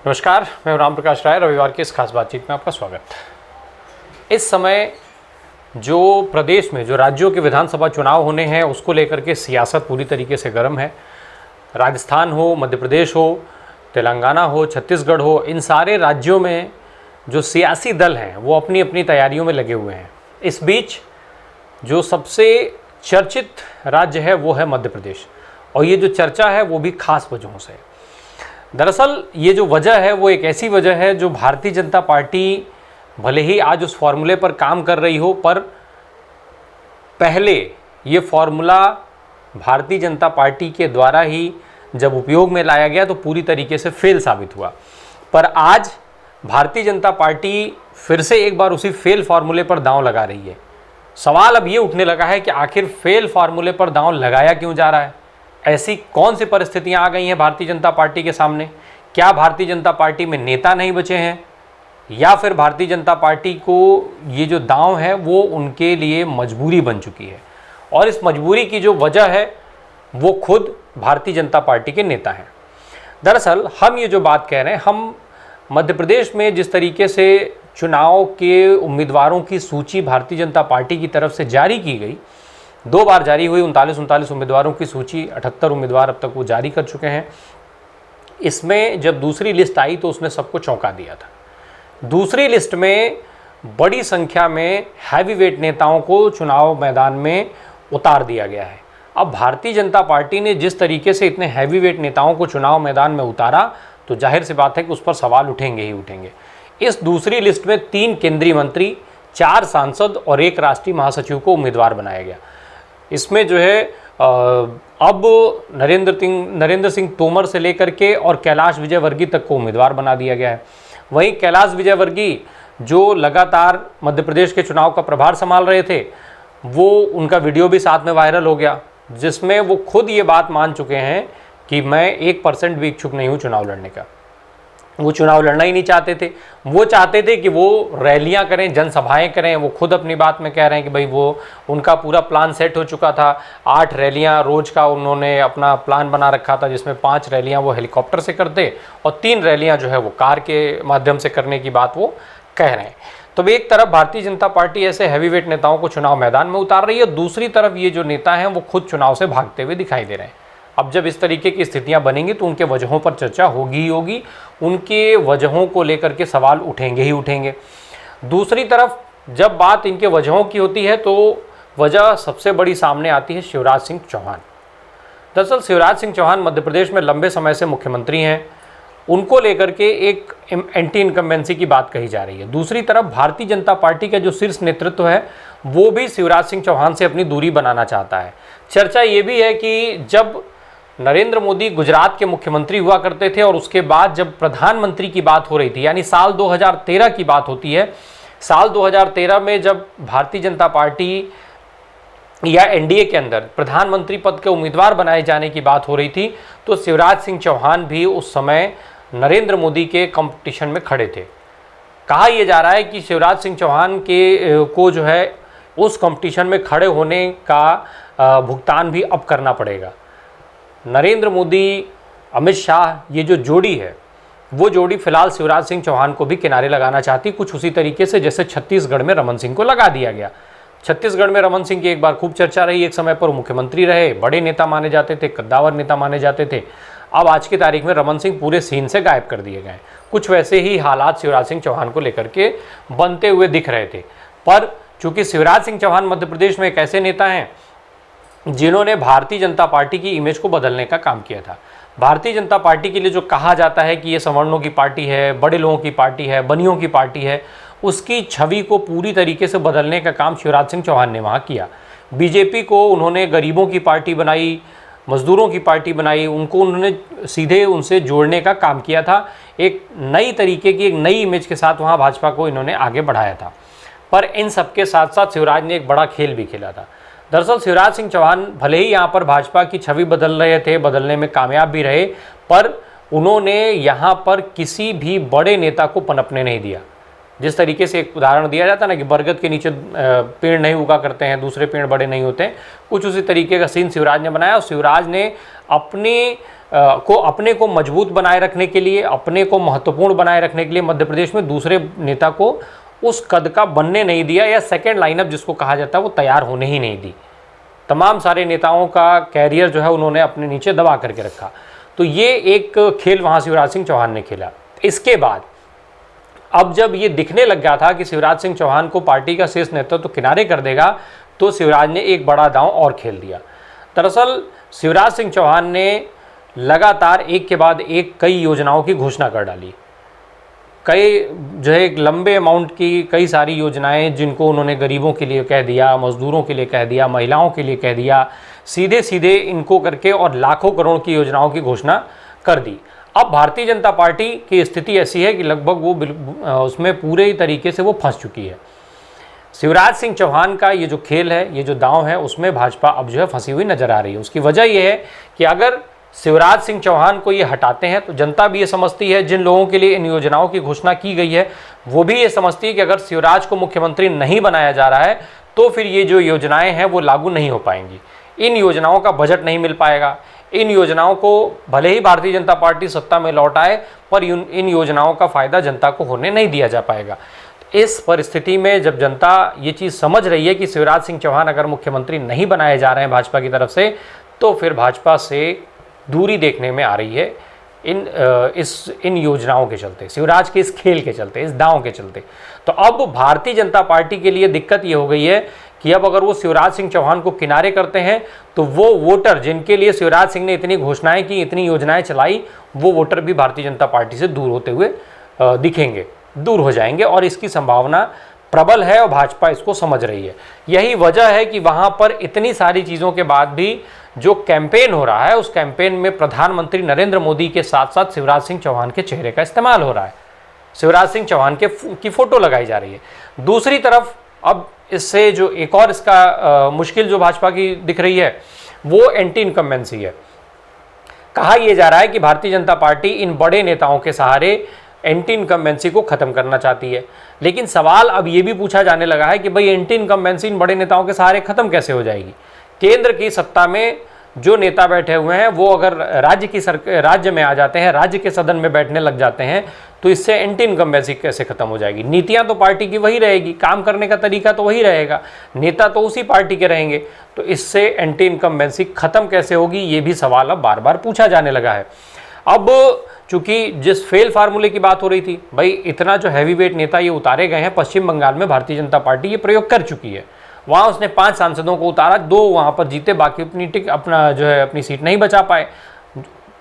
नमस्कार, मैं राम प्रकाश राय। रविवार की इस खास बातचीत में आपका स्वागत। इस समय जो प्रदेश में जो राज्यों के विधानसभा चुनाव होने हैं उसको लेकर के सियासत पूरी तरीके से गर्म है। राजस्थान हो, मध्य प्रदेश हो, तेलंगाना हो, छत्तीसगढ़ हो, इन सारे राज्यों में जो सियासी दल हैं वो अपनी अपनी तैयारियों में लगे हुए हैं। इस बीच जो सबसे चर्चित राज्य है वो है मध्य प्रदेश, और ये जो चर्चा है वो भी खास वजहों से। दरअसल ये जो वजह है वो एक ऐसी वजह है जो भारतीय जनता पार्टी भले ही आज उस फॉर्मूले पर काम कर रही हो, पर पहले ये फॉर्मूला भारतीय जनता पार्टी के द्वारा ही जब उपयोग में लाया गया तो पूरी तरीके से फेल साबित हुआ। पर आज भारतीय जनता पार्टी फिर से एक बार उसी फेल फार्मूले पर दांव लगा रही है। सवाल अब ये उठने लगा है कि आखिर फेल फार्मूले पर दांव लगाया क्यों जा रहा है? ऐसी कौन सी परिस्थितियां आ गई हैं भारतीय जनता पार्टी के सामने? क्या भारतीय जनता पार्टी में नेता नहीं बचे हैं, या फिर भारतीय जनता पार्टी को ये जो दांव है वो उनके लिए मजबूरी बन चुकी है? और इस मजबूरी की जो वजह है वो खुद भारतीय जनता पार्टी के नेता हैं। दरअसल हम ये जो बात कह रहे हैं, हम मध्य प्रदेश में जिस तरीके से चुनाव के उम्मीदवारों की सूची भारतीय जनता पार्टी की तरफ से जारी की गई, 2 बार जारी हुई, 39 उम्मीदवारों की सूची, 78 उम्मीदवार अब तक वो जारी कर चुके हैं। इसमें जब दूसरी लिस्ट आई तो उसने सबको चौंका दिया था। दूसरी लिस्ट में बड़ी संख्या में हैवीवेट नेताओं को चुनाव मैदान में उतार दिया गया है। अब भारतीय जनता पार्टी ने जिस तरीके से इतने हैवीवेट नेताओं को चुनाव मैदान में उतारा तो जाहिर सी बात है कि उस पर सवाल उठेंगे ही उठेंगे। इस दूसरी लिस्ट में 3 केंद्रीय मंत्री, 4 सांसद और 1 राष्ट्रीय महासचिव को उम्मीदवार बनाया गया। इसमें जो है अब नरेंद्र सिंह तोमर से लेकर के और कैलाश विजयवर्गीय तक को उम्मीदवार बना दिया गया है। वहीं कैलाश विजयवर्गीय जो लगातार मध्य प्रदेश के चुनाव का प्रभार संभाल रहे थे, वो उनका वीडियो भी साथ में वायरल हो गया, जिसमें वो खुद ये बात मान चुके हैं कि मैं 1% भी इच्छुक नहीं हूँ चुनाव लड़ने का। वो चुनाव लड़ना ही नहीं चाहते थे। वो चाहते थे कि वो रैलियां करें, जनसभाएं करें। वो खुद अपनी बात में कह रहे हैं कि भाई वो उनका पूरा प्लान सेट हो चुका था। 8 रैलियां रोज का उन्होंने अपना प्लान बना रखा था, जिसमें 5 रैलियां वो हेलीकॉप्टर से करते और 3 रैलियां जो है वो कार के माध्यम से करने की बात वो कह रहे हैं। तो एक तरफ भारतीय जनता पार्टी ऐसे हैवीवेट नेताओं को चुनाव मैदान में उतार रही है, दूसरी तरफ ये जो नेता हैं वो खुद चुनाव से भागते हुए दिखाई दे रहे हैं। अब जब इस तरीके की स्थितियां बनेंगी तो उनके वजहों पर चर्चा होगी ही होगी, उनके वजहों को लेकर के सवाल उठेंगे ही उठेंगे। दूसरी तरफ जब बात इनके वजहों की होती है तो वजह सबसे बड़ी सामने आती है शिवराज सिंह चौहान। दरअसल शिवराज सिंह चौहान मध्य प्रदेश में लंबे समय से मुख्यमंत्री हैं, उनको लेकर के एक एंटी इनकम्बेंसी की बात कही जा रही है। दूसरी तरफ भारतीय जनता पार्टी का जो शीर्ष नेतृत्व है वो भी शिवराज सिंह चौहान से अपनी दूरी बनाना चाहता है। चर्चा ये भी है कि जब नरेंद्र मोदी गुजरात के मुख्यमंत्री हुआ करते थे और उसके बाद जब प्रधानमंत्री की बात हो रही थी, यानी साल 2013 की बात होती है, साल 2013 में जब भारतीय जनता पार्टी या एनडीए के अंदर प्रधानमंत्री पद के उम्मीदवार बनाए जाने की बात हो रही थी, तो शिवराज सिंह चौहान भी उस समय नरेंद्र मोदी के कंपटीशन में खड़े थे। कहा यह जा रहा है कि शिवराज सिंह चौहान को जो है उस कंपटीशन में खड़े होने का भुगतान भी अब करना पड़ेगा। नरेंद्र मोदी, अमित शाह, ये जो जोड़ी है वो जोड़ी फिलहाल शिवराज सिंह चौहान को भी किनारे लगाना चाहती, कुछ उसी तरीके से जैसे छत्तीसगढ़ में रमन सिंह को लगा दिया गया। छत्तीसगढ़ में रमन सिंह की एक बार खूब चर्चा रही, एक समय पर वो मुख्यमंत्री रहे, बड़े नेता माने जाते थे, कद्दावर नेता माने जाते थे। अब आज की तारीख में रमन सिंह पूरे सीन से गायब कर दिए गए। कुछ वैसे ही हालात शिवराज सिंह चौहान को लेकर के बनते हुए दिख रहे थे। पर चूंकि शिवराज सिंह चौहान मध्य प्रदेश में एक ऐसे नेता हैं जिन्होंने भारतीय जनता पार्टी की इमेज को बदलने का काम किया था। भारतीय जनता पार्टी के लिए जो कहा जाता है कि ये सवर्णों की पार्टी है, बड़े लोगों की पार्टी है, बनियों की पार्टी है, उसकी छवि को पूरी तरीके से बदलने का काम शिवराज सिंह चौहान ने वहाँ किया। बीजेपी को उन्होंने गरीबों की पार्टी बनाई, मजदूरों की पार्टी बनाई, उन्होंने सीधे उनसे जोड़ने का काम किया था। एक नई तरीके की, एक नई इमेज के साथ वहाँ भाजपा को इन्होंने आगे बढ़ाया था। पर इन सबके साथ साथ शिवराज ने एक बड़ा खेल भी खेला था। दरअसल शिवराज सिंह चौहान भले ही यहाँ पर भाजपा की छवि बदल रहे थे, बदलने में कामयाब भी रहे, पर उन्होंने यहाँ पर किसी भी बड़े नेता को पनपने नहीं दिया। जिस तरीके से एक उदाहरण दिया जाता है ना कि बरगद के नीचे पेड़ नहीं उगा करते हैं, दूसरे पेड़ बड़े नहीं होते, कुछ उसी तरीके का सीन शिवराज ने बनाया। और शिवराज ने अपने को अपने को मजबूत बनाए रखने के लिए, अपने को महत्वपूर्ण बनाए रखने के लिए मध्य प्रदेश में दूसरे नेता को उस कद का बनने नहीं दिया, या सेकेंड लाइनअप जिसको कहा जाता है वो तैयार होने ही नहीं दी। तमाम सारे नेताओं का कैरियर जो है उन्होंने अपने नीचे दबा करके रखा। तो ये एक खेल वहाँ शिवराज सिंह चौहान ने खेला। इसके बाद अब जब ये दिखने लग गया था कि शिवराज सिंह चौहान को पार्टी का शीर्ष नेतृत्व तो किनारे कर देगा, तो शिवराज ने एक बड़ा दांव और खेल दिया। दरअसल शिवराज सिंह चौहान ने लगातार एक के बाद एक कई योजनाओं की घोषणा कर डाली। कई जो है एक लंबे अमाउंट की कई सारी योजनाएं, जिनको उन्होंने गरीबों के लिए कह दिया, मजदूरों के लिए कह दिया, महिलाओं के लिए कह दिया, सीधे सीधे इनको करके और लाखों करोड़ की योजनाओं की घोषणा कर दी। अब भारतीय जनता पार्टी की स्थिति ऐसी है कि लगभग वो उसमें पूरे तरीके से वो फंस चुकी है। शिवराज सिंह चौहान का ये जो खेल है, ये जो दांव है, उसमें भाजपा अब जो है फंसी हुई नजर आ रही है। उसकी वजह यह है कि अगर शिवराज सिंह चौहान को ये हटाते हैं तो जनता भी ये समझती है, जिन लोगों के लिए इन योजनाओं की घोषणा की गई है वो भी ये समझती है कि अगर शिवराज को मुख्यमंत्री नहीं बनाया जा रहा है तो फिर ये जो योजनाएं हैं वो लागू नहीं हो पाएंगी। इन योजनाओं का बजट नहीं मिल पाएगा। इन योजनाओं को भले ही भारतीय जनता पार्टी सत्ता में लौट आए, पर इन योजनाओं का फायदा जनता को होने नहीं दिया जा पाएगा। इस परिस्थिति में जब जनता ये चीज़ समझ रही है कि शिवराज सिंह चौहान अगर मुख्यमंत्री नहीं बनाए जा रहे हैं भाजपा की तरफ से, तो फिर भाजपा से दूरी देखने में आ रही है इन योजनाओं के चलते, शिवराज के इस खेल के चलते, इस दांव के चलते। तो अब भारतीय जनता पार्टी के लिए दिक्कत ये हो गई है कि अब अगर वो शिवराज सिंह चौहान को किनारे करते हैं तो वो वोटर जिनके लिए शिवराज सिंह ने इतनी घोषणाएं की, इतनी योजनाएं चलाई, वो वोटर भी भारतीय जनता पार्टी से दूर होते हुए दिखेंगे, दूर हो जाएंगे, और इसकी संभावना प्रबल है और भाजपा इसको समझ रही है। यही वजह है कि वहां पर इतनी सारी चीज़ों के बाद भी जो कैंपेन हो रहा है, उस कैंपेन में प्रधानमंत्री नरेंद्र मोदी के साथ साथ शिवराज सिंह चौहान के चेहरे का इस्तेमाल हो रहा है, शिवराज सिंह चौहान की फोटो लगाई जा रही है। दूसरी तरफ अब इससे जो एक और इसका मुश्किल जो भाजपा की दिख रही है वो एंटी इनकम्बेंसी है। कहा यह जा रहा है कि भारतीय जनता पार्टी इन बड़े नेताओं के सहारे एंटी इनकम्बेंसी को खत्म करना चाहती है। लेकिन सवाल अब ये भी पूछा जाने लगा है कि भाई एंटी इनकम्बेंसी इन बड़े नेताओं के सहारे खत्म कैसे हो जाएगी। केंद्र की सत्ता में जो नेता बैठे हुए हैं वो अगर राज्य में आ जाते हैं, राज्य के सदन में बैठने लग जाते हैं, तो इससे एंटी इनकम्बेंसी कैसे खत्म हो जाएगी। नीतियां तो पार्टी की वही रहेगी, काम करने का तरीका तो वही रहेगा, नेता तो उसी पार्टी के रहेंगे, तो इससे एंटी इनकम्बेंसी खत्म कैसे होगी, ये भी सवाल अब बार बार पूछा जाने लगा है। अब चूंकि जिस फेल फार्मूले की बात हो रही थी, भाई इतना जो हैवी वेट नेता ये उतारे गए हैं, पश्चिम बंगाल में भारतीय जनता पार्टी ये प्रयोग कर चुकी है। वहाँ उसने 5 सांसदों को उतारा, 2 वहाँ पर जीते, बाकी अपनी सीट नहीं बचा पाए।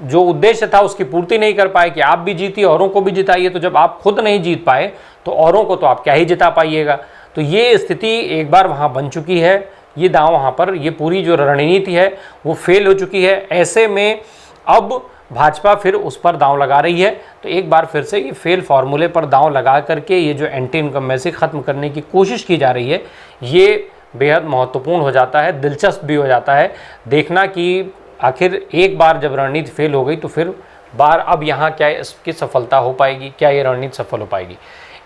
जो उद्देश्य था उसकी पूर्ति नहीं कर पाए कि आप भी जीतिए, औरों को भी जिताइए। तो जब आप खुद नहीं जीत पाए तो औरों को तो आप क्या ही जिता पाइएगा। तो ये स्थिति एक बार वहाँ बन चुकी है। ये दांव वहाँ पर, ये पूरी जो रणनीति है वो फेल हो चुकी है। ऐसे में अब भाजपा फिर उस पर दांव लगा रही है। तो एक बार फिर से ये फेल फार्मूले पर दांव लगा करके ये जो एंटी इनकम्बेंसी ख़त्म करने की कोशिश की जा रही है, ये बेहद महत्वपूर्ण हो जाता है, दिलचस्प भी हो जाता है देखना कि आखिर एक बार जब रणनीति फेल हो गई तो फिर अब यहाँ क्या इसकी सफलता हो पाएगी, क्या ये रणनीति सफल हो पाएगी।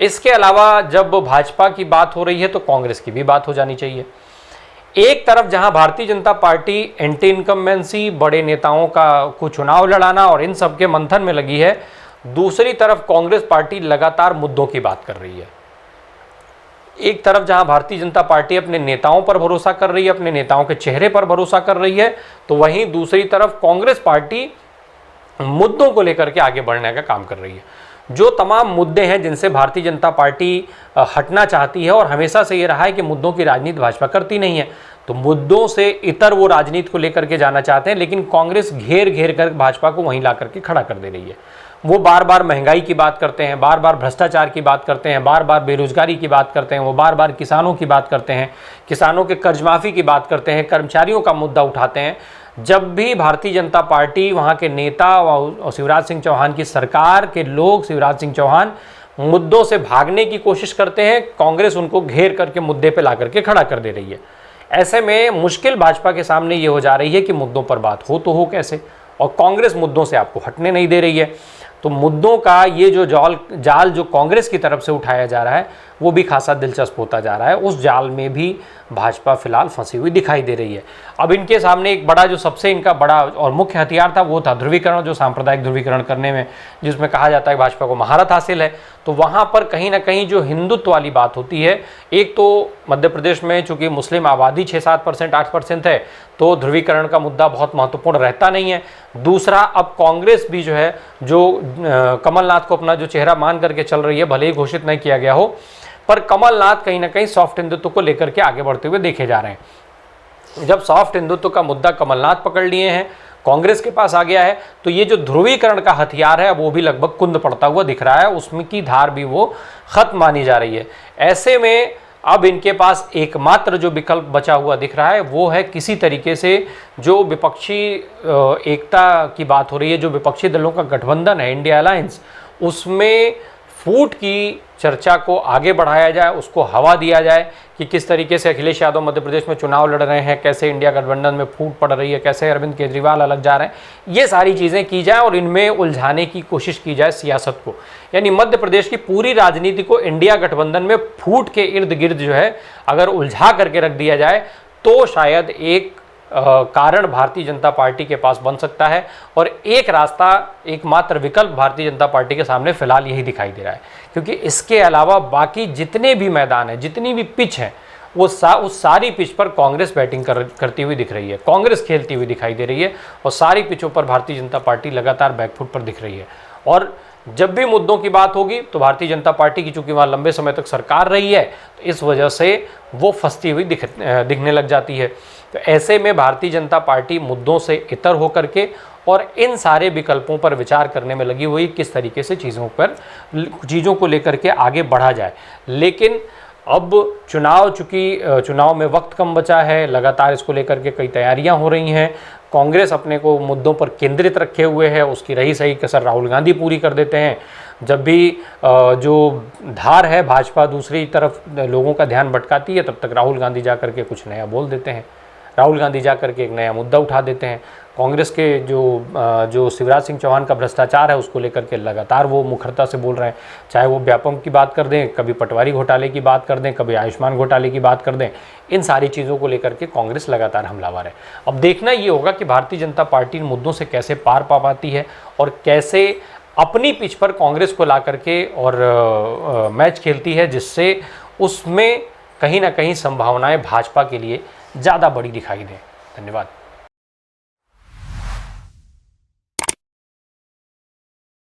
इसके अलावा जब भाजपा की बात हो रही है तो कांग्रेस की भी बात हो जानी चाहिए। एक तरफ जहां Bharatiya Janata party anti incumbency, बड़े नेताओं को चुनाव लड़ाना और इन सब के मंथन में लगी है, दूसरी तरफ कांग्रेस पार्टी लगातार मुद्दों की बात कर रही है। एक तरफ जहां भारतीय जनता पार्टी अपने नेताओं पर भरोसा कर रही है, अपने नेताओं के चेहरे पर भरोसा कर रही है, तो वहीं दूसरी तरफ कांग्रेस पार्टी मुद्दों को लेकर के आगे बढ़ने का काम कर रही है। जो तमाम मुद्दे हैं जिनसे भारतीय जनता पार्टी हटना चाहती है, और हमेशा से ये रहा है कि मुद्दों की राजनीति भाजपा करती नहीं है, तो मुद्दों से इतर वो राजनीति को लेकर के जाना चाहते हैं, लेकिन कांग्रेस घेर घेर कर भाजपा को वहीं ला करके खड़ा कर दे रही है। वो बार बार महंगाई की बात करते हैं, बार बार भ्रष्टाचार की बात करते हैं, बार बार बेरोजगारी की बात करते हैं, वो बार बार किसानों की बात करते हैं, किसानों के कर्जमाफी की बात करते हैं, कर्मचारियों का मुद्दा उठाते हैं। जब भी भारतीय जनता पार्टी, वहाँ के नेता और शिवराज सिंह चौहान की सरकार के लोग, शिवराज सिंह चौहान मुद्दों से भागने की कोशिश करते हैं, कांग्रेस उनको घेर करके मुद्दे पे ला करके खड़ा कर दे रही है। ऐसे में मुश्किल भाजपा के सामने ये हो जा रही है कि मुद्दों पर बात हो तो हो कैसे, और कांग्रेस मुद्दों से आपको हटने नहीं दे रही है। तो मुद्दों का ये जो जाल जो कांग्रेस की तरफ से उठाया जा रहा है वो भी खासा दिलचस्प होता जा रहा है। उस जाल में भी भाजपा फिलहाल फंसी हुई दिखाई दे रही है। अब इनके सामने एक बड़ा जो सबसे इनका बड़ा और मुख्य हथियार था वो था ध्रुवीकरण, जो सांप्रदायिक ध्रुवीकरण करने में जिसमें कहा जाता है भाजपा को महारत हासिल है। तो वहाँ पर कहीं ना कहीं जो हिंदुत्व वाली बात होती है, एक तो मध्य प्रदेश में चूंकि मुस्लिम आबादी 6-7%, 8% है, तो ध्रुवीकरण का मुद्दा बहुत महत्वपूर्ण रहता नहीं है। दूसरा, अब कांग्रेस भी जो है, जो कमलनाथ को अपना जो चेहरा मान करके चल रही है, भले ही घोषित नहीं किया गया हो, पर कमलनाथ कहीं ना कहीं सॉफ्ट हिंदुत्व को लेकर के आगे बढ़ते हुए देखे जा रहे हैं। जब सॉफ्ट हिंदुत्व का मुद्दा कमलनाथ पकड़ लिए हैं, कांग्रेस के पास आ गया है, तो ये जो ध्रुवीकरण का हथियार है वो भी लगभग कुंद पड़ता हुआ दिख रहा है, उसमें की धार भी वो खत्म मानी जा रही है। ऐसे में अब इनके पास एकमात्र जो विकल्प बचा हुआ दिख रहा है वो है किसी तरीके से जो विपक्षी एकता की बात हो रही है, जो विपक्षी दलों का गठबंधन है, इंडिया अलायंस, उसमें फूट की चर्चा को आगे बढ़ाया जाए, उसको हवा दिया जाए कि किस तरीके से अखिलेश यादव मध्य प्रदेश में चुनाव लड़ रहे हैं, कैसे इंडिया गठबंधन में फूट पड़ रही है, कैसे अरविंद केजरीवाल अलग जा रहे हैं। ये सारी चीज़ें की जाए और इनमें उलझाने की कोशिश की जाए सियासत को, यानी मध्य प्रदेश की पूरी राजनीति को इंडिया गठबंधन में फूट के इर्द गिर्द जो है अगर उलझा करके रख दिया जाए तो शायद एक कारण भारतीय जनता पार्टी के पास बन सकता है। और एक रास्ता, एकमात्र विकल्प भारतीय जनता पार्टी के सामने फिलहाल यही दिखाई दे रहा है, क्योंकि इसके अलावा बाकी जितने भी मैदान हैं, जितनी भी पिच हैं, वो उस सारी पिच पर कांग्रेस बैटिंग करती हुई दिख रही है, कांग्रेस खेलती हुई दिखाई दे रही है, और सारी पिचों पर भारतीय जनता पार्टी लगातार बैकफुट पर दिख रही है। और जब भी मुद्दों की बात होगी तो भारतीय जनता पार्टी की, चूंकि वहाँ लंबे समय तक सरकार रही है, तो इस वजह से वो फंसती हुई दिखने लग जाती है। तो ऐसे में भारतीय जनता पार्टी मुद्दों से इतर होकर के और इन सारे विकल्पों पर विचार करने में लगी हुई, किस तरीके से चीज़ों को लेकर के आगे बढ़ा जाए। लेकिन अब चुनाव में वक्त कम बचा है, लगातार इसको लेकर के कई तैयारियां हो रही हैं। कांग्रेस अपने को मुद्दों पर केंद्रित रखे हुए है, उसकी रही सही कसर राहुल गांधी पूरी कर देते हैं। जब भी जो धार है भाजपा दूसरी तरफ लोगों का ध्यान भटकाती है, तब तक राहुल गांधी जा करके कुछ नया बोल देते हैं, राहुल गांधी जा करके एक नया मुद्दा उठा देते हैं। कांग्रेस के जो शिवराज सिंह चौहान का भ्रष्टाचार है उसको लेकर के लगातार वो मुखरता से बोल रहे हैं, चाहे वो व्यापम की बात कर दें, कभी पटवारी घोटाले की बात कर दें, कभी आयुष्मान घोटाले की बात कर दें। इन सारी चीज़ों को लेकर के कांग्रेस लगातार हमलावर है। अब देखना ये होगा कि भारतीय जनता पार्टी इन मुद्दों से कैसे पार पा पाती है और कैसे अपनी पिच पर कांग्रेस को ला करके और मैच खेलती है, जिससे उसमें कहीं ना कहीं संभावनाएं भाजपा के लिए ज़्यादा बड़ी दिखाई दें। धन्यवाद।